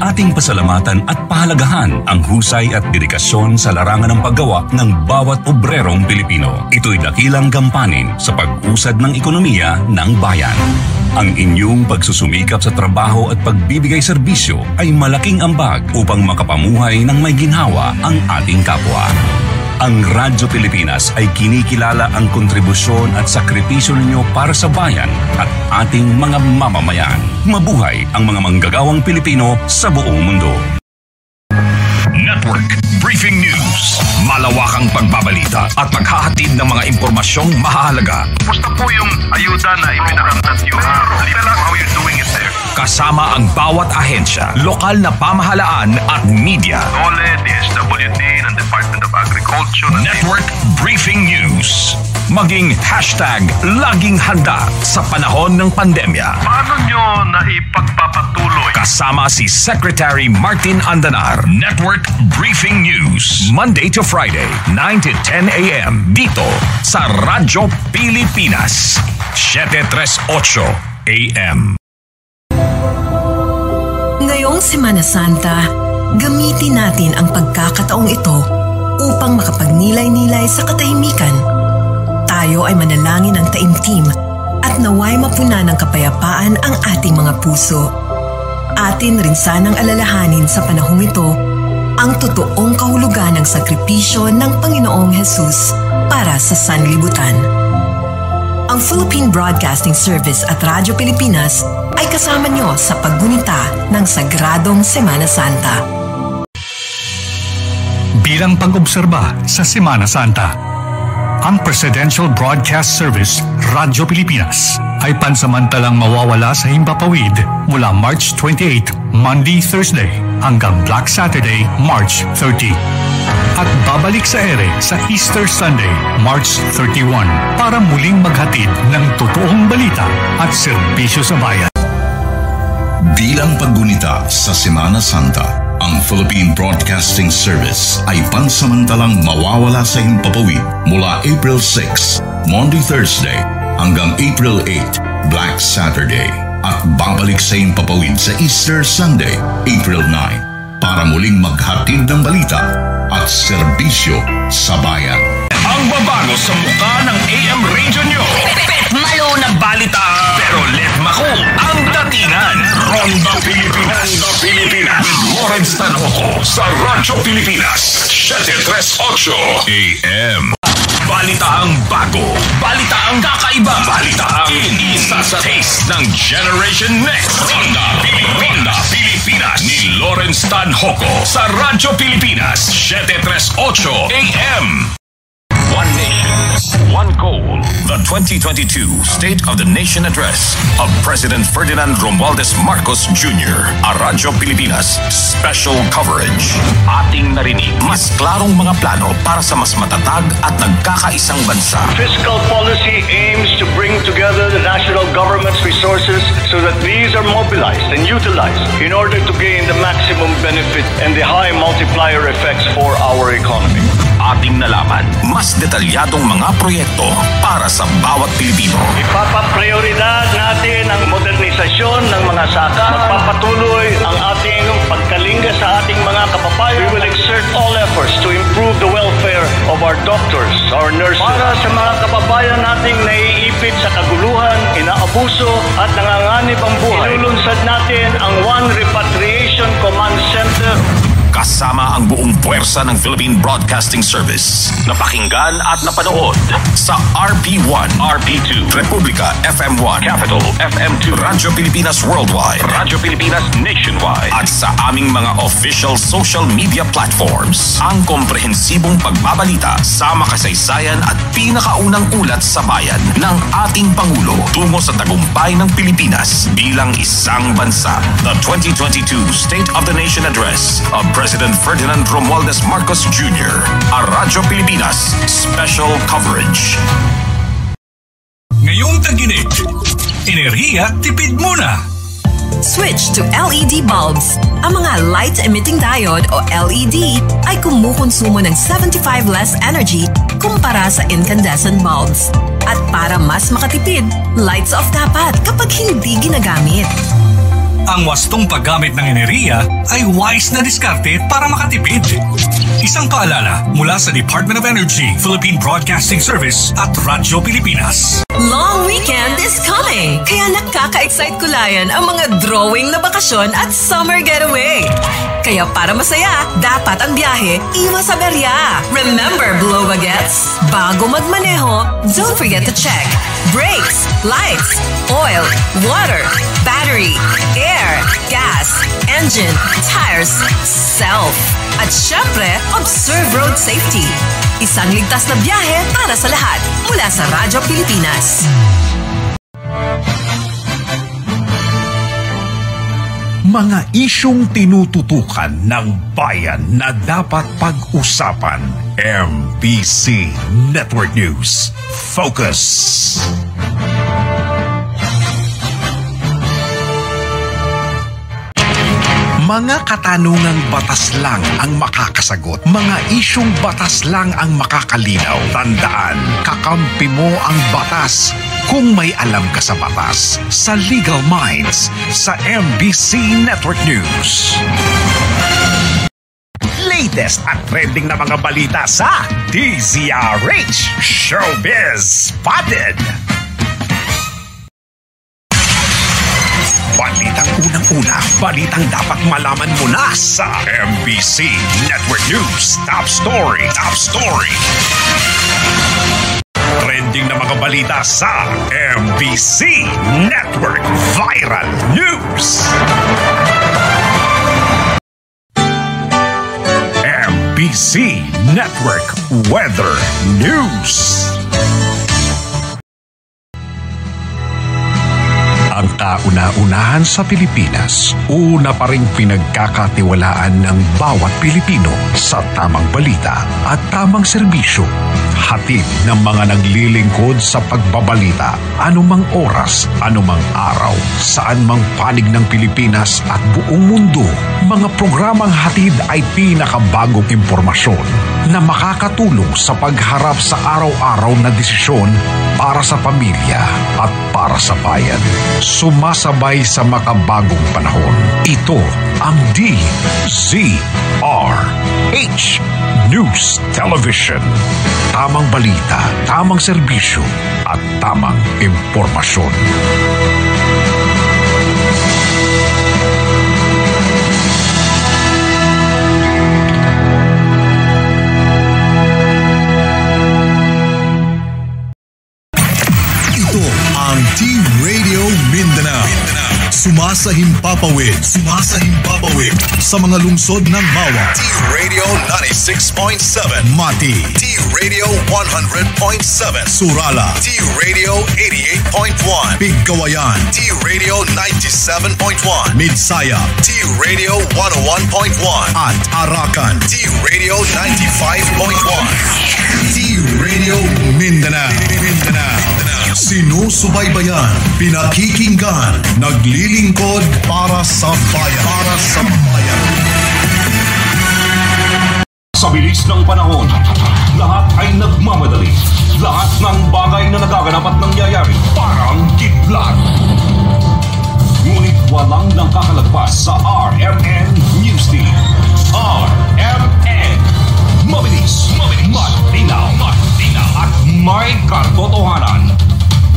Ating pasalamatan at pahalagahan ang husay at dedikasyon sa larangan ng paggawa ng bawat obrerong Pilipino. Ito'y dakilang gampanin sa pag-usad ng ekonomiya ng bayan. Ang inyong pagsusumikap sa trabaho at pagbibigay serbisyo ay malaking ambag upang makapamuhay ng may ginhawa ang ating kapwa. Ang Radyo Pilipinas ay kinikilala ang kontribusyon at sakripisyo ninyo para sa bayan at ating mga mamamayan. Mabuhay ang mga manggagawang Pilipino sa buong mundo. Network Briefing News. Malawakang pagbabalita at paghahatid ng mga impormasyong mahalaga. Gusto po yung ayuda na ipinaramdam nyo. Tell us how you're doing it there. Kasama ang bawat ahensya, lokal na pamahalaan at media. DOLE, DSWD, ng Department of Agriculture. Network Briefing News. Maging hashtag laging handa sa panahon ng pandemya. Paano nyo na ipagpapatuloy? Kasama si Secretary Martin Andanar. Network Briefing News. Monday to Friday, 9 to 10 a.m. Dito sa Radyo Pilipinas. 738 a.m. Ngayong Semana Santa, gamitin natin ang pagkakataong ito upang makapagnilay-nilay sa katahimikan. Tayo ay manalangin ng taimtim at naway mapuna ng kapayapaan ang ating mga puso. Atin rin sanang alalahanin sa panahong ito ang totoong kahulugan ng sakripisyo ng Panginoong Hesus para sa sanlibutan. Ang Philippine Broadcasting Service at Radyo Pilipinas ay kasama nyo sa paggunita ng Sagradong Semana Santa. Bilang pag-obserba sa Semana Santa, ang Presidential Broadcast Service, Radyo Pilipinas, ay pansamantalang mawawala sa himpapawid mula March 28, Monday, Thursday, hanggang Black Saturday, March 30. At babalik sa ere sa Easter Sunday, March 31, para muling maghatid ng totoong balita at serbisyo sa bayan. Bilang paggunita sa Semana Santa, ang Philippine Broadcasting Service ay pansamantalang mawawala sa himpapawid mula April 6, Monday, Thursday, hanggang April 8, Black Saturday, at babalik sa himpapawid sa Easter Sunday, April 9, para muling maghatid ng balita at serbisyo sa bayan. Ang babago sa mukha ng AM radio nyo. Malo na balita. Pero let mako ang datingan. Ronda Pilipinas. Lawrence Tanhoco sa Radyo Pilipinas. 738 AM. Balitaang bago. Balitaang kakaiba. Balitaang isa sa taste ng Generation Next. Ronda Pilipinas ni Lawrence Tanhoco sa Radyo Pilipinas. 738 AM. One nation, one goal. The 2022 State of the Nation Address of President Ferdinand Romualdez Marcos Jr. A Radyo Pilipinas Special Coverage. Ating narinig mas klarong mga plano para sa mas matatag at nagkakaisang bansa. Fiscal policy aims to bring together the national government's resources so that these are mobilized and utilized in order to gain the maximum benefit and the high multiplier effects for our economy. Ating nalaman mas detalyadong mga proyekto para sa bawat Pilipino. Ipapaprioridad natin ang modernisasyon ng mga sakal. Magpapatuloy ang ating pagkalinga sa ating mga kababayan. We will exert all efforts to improve the welfare of our doctors, our nurses. Para sa mga kababayan nating naiipit sa kaguluhan, inaabuso at nanganganib ang buhay. Ilulunsad natin ang One Repatriation Command Center. Kasama ang buong puwersa ng Philippine Broadcasting Service. Napakinggan at napanood sa RP1, RP2, Republika FM1, Capital FM2, Radyo Pilipinas Worldwide, Radyo Pilipinas Nationwide, at sa aming mga official social media platforms. Ang komprehensibong pagbabalita sa makasaysayan at pinakaunang ulat sa bayan ng ating Pangulo tungo sa tagumpay ng Pilipinas bilang isang bansa. The 2022 State of the Nation Address of President Ferdinand Romualdez Marcos Jr. A Radyo Pilipinas Special Coverage. Ngayong tag-init, enerhiya tipid muna. Switch to LED bulbs. Ang mga light-emitting diode o LED ay kumukonsumo ng 75 less energy kumpara sa incandescent bulbs. At para mas makatipid, lights off dapat kapag hindi ginagamit. Ang wastong paggamit ng enerhiya ay wise na diskarte para makatipid. Isang paalala mula sa Department of Energy, Philippine Broadcasting Service at Radyo Pilipinas. Long weekend is coming! Kaya nakaka-excite kulayan ang mga drawing na bakasyon at summer getaway. Kaya para masaya, dapat ang biyahe iwas sa berya. Remember, blow bagets? Bago magmaneho, don't forget to check brakes, lights, oil, water, battery, air, gas, engine, tires, self. At syempre, observe road safety. Isang ligtas na biyahe para sa lahat mula sa Radyo Pilipinas. Mga isyung tinututukan ng bayan na dapat pag-usapan. MBC Network News. Focus. Mga katanungang batas lang ang makakasagot. Mga isyung batas lang ang makakalinaw. Tandaan, kakampi mo ang batas kung may alam ka sa batas. Sa Legal Minds, sa MBC Network News. Latest at trending na mga balita sa DZRH Showbiz Spotted. Balitang unang-una, balitang dapat malaman mo na sa MBC Network News. Top Story, Top Story. Trending na mga balita sa MBC Network Viral News. MBC Network Weather News. Ang kauna-unahan sa Pilipinas, una pa ring pinagkakatiwalaan ng bawat Pilipino sa tamang balita at tamang serbisyo. Hatid ng mga naglilingkod sa pagbabalita, anumang oras, anumang araw, saan mang panig ng Pilipinas at buong mundo. Mga programang hatid ay pinakabagong impormasyon na makakatulong sa pagharap sa araw-araw na desisyon para sa pamilya at para sa bayan. Sumasabay sa makabagong panahon. Ito ang DZRH News Television. Tamang balita, tamang serbisyo at tamang impormasyon. Ito ang T-Radio Mindanao. Sumasahimpapawid sa mga lungsod ng Mawa. T-Radio 96.7 Mati. T-Radio 100.7 Surala. T-Radio 88.1 Pigkawayan. T-Radio 97.1 Midsaya. T-Radio 101.1 At Arakan. T-Radio 95.1 T-Radio Mindanao. Sinusubaybayan, pinakikinggan, naglilingkod para sa bayan. Sa bilis ng panahon, lahat ay nagmamadali. Lahat ng bagay na nagaganap at nangyayari parang kidlat. Ngunit walang nakakalagpas sa RMN News Team. RMN. Mabilis, matinaw, at may katotohanan.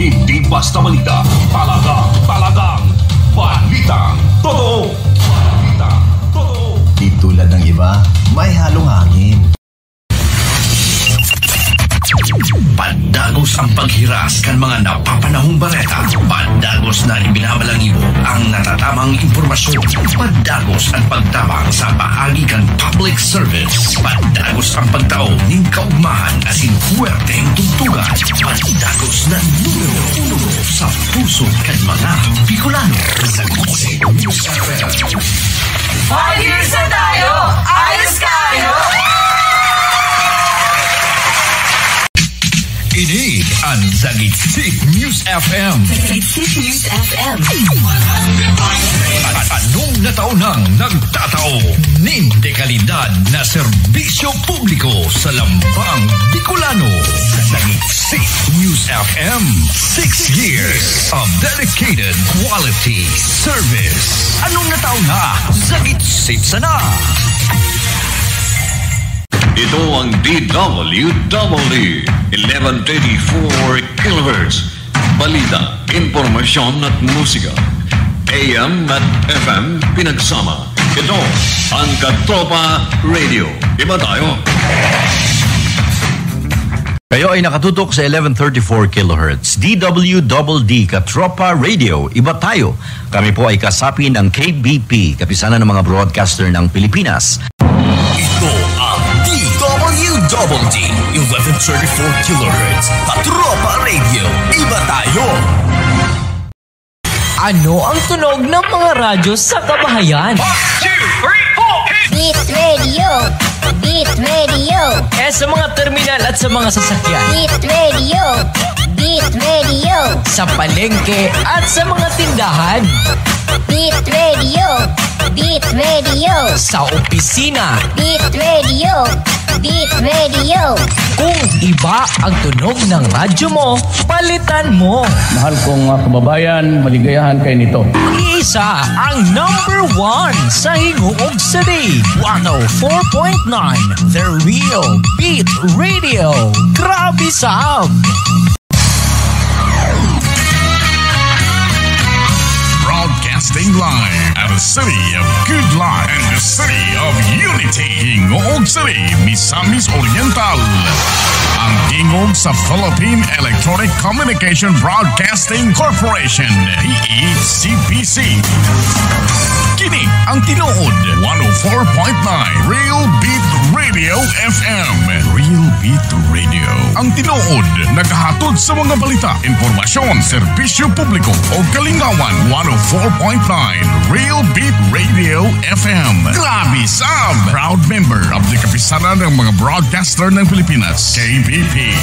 Hindi basta balita, talagang balitang totoo. Di tulad ng iba, may halong hangin. Pandagos ang paghiras kan mga napapanahong bareta. Pandagos na ibinabalangibo ang natatamang impormasyon. Pandagos ang pagtabang sa bahagi kan public service. Pandagos ang pagtao ng kaugmahan asin puwerteng tugtugan. Pandagos na numero uno sa puso kan mga Bicolano. Sa News FM. 5 years na tayo! Ayos kayo! Ini Ang Dagitsik News FM. Dagitsik News FM. At anong nataon nang nagtatao? Ninde kalidad na serbisyo publiko sa Lambang Bicolano. Dagitsik News FM. 6 years of dedicated quality service. Anong nataon na? Dagitsik sana. Ito ang DWWD 1134 kHz. Balita, impormasyon at musika. AM at FM pinagsama. Ito ang Katropa Radio. Iba tayo. Kayo ay nakatutok sa 1134 kHz. DWDD Katropa Radio. Iba tayo. Kami po ay kasapi ng KBP, kapisanan ng mga broadcaster ng Pilipinas. Ito ang DWDD 1134 kHz. Katropa Radio. Iba tayo. Ano ang tunog ng mga radyo sa kabahayan? 1, 2, 3, 4, Beat Radio! Beat Radio! Sa mga terminal at sa mga sasakyan. Beat Radio! Beat Radio! Sa palengke at sa mga tindahan. Beat Radio! Beat Radio! Sa opisina. Beat Radio! Beat Radio! Kung iba ang tunog ng radyo mo, palitan mo. Mahal kong kababayan, maligayahan kayo nito. Isa ang #1 sa Hingoog City. 104.9 The Real Beat Radio. Grabe Sab! Broadcasting live at the city of Good Luck and the city of Unity, Hingoog City, Misamis Oriental. Ang hingog sa Philippine Electronic Communication Broadcasting Corporation, EECPC. Kini ang tinuod 104.9 Real Beat Radio FM. Real Beat Radio. Ang tinuod naghahatod sa mga balita, impormasyon, serbisyo publiko o kalingawan. 104.9 Real Beat Radio FM. Grabe Sab! Proud member of the kapisanan ng mga broadcaster ng Pilipinas, KBP.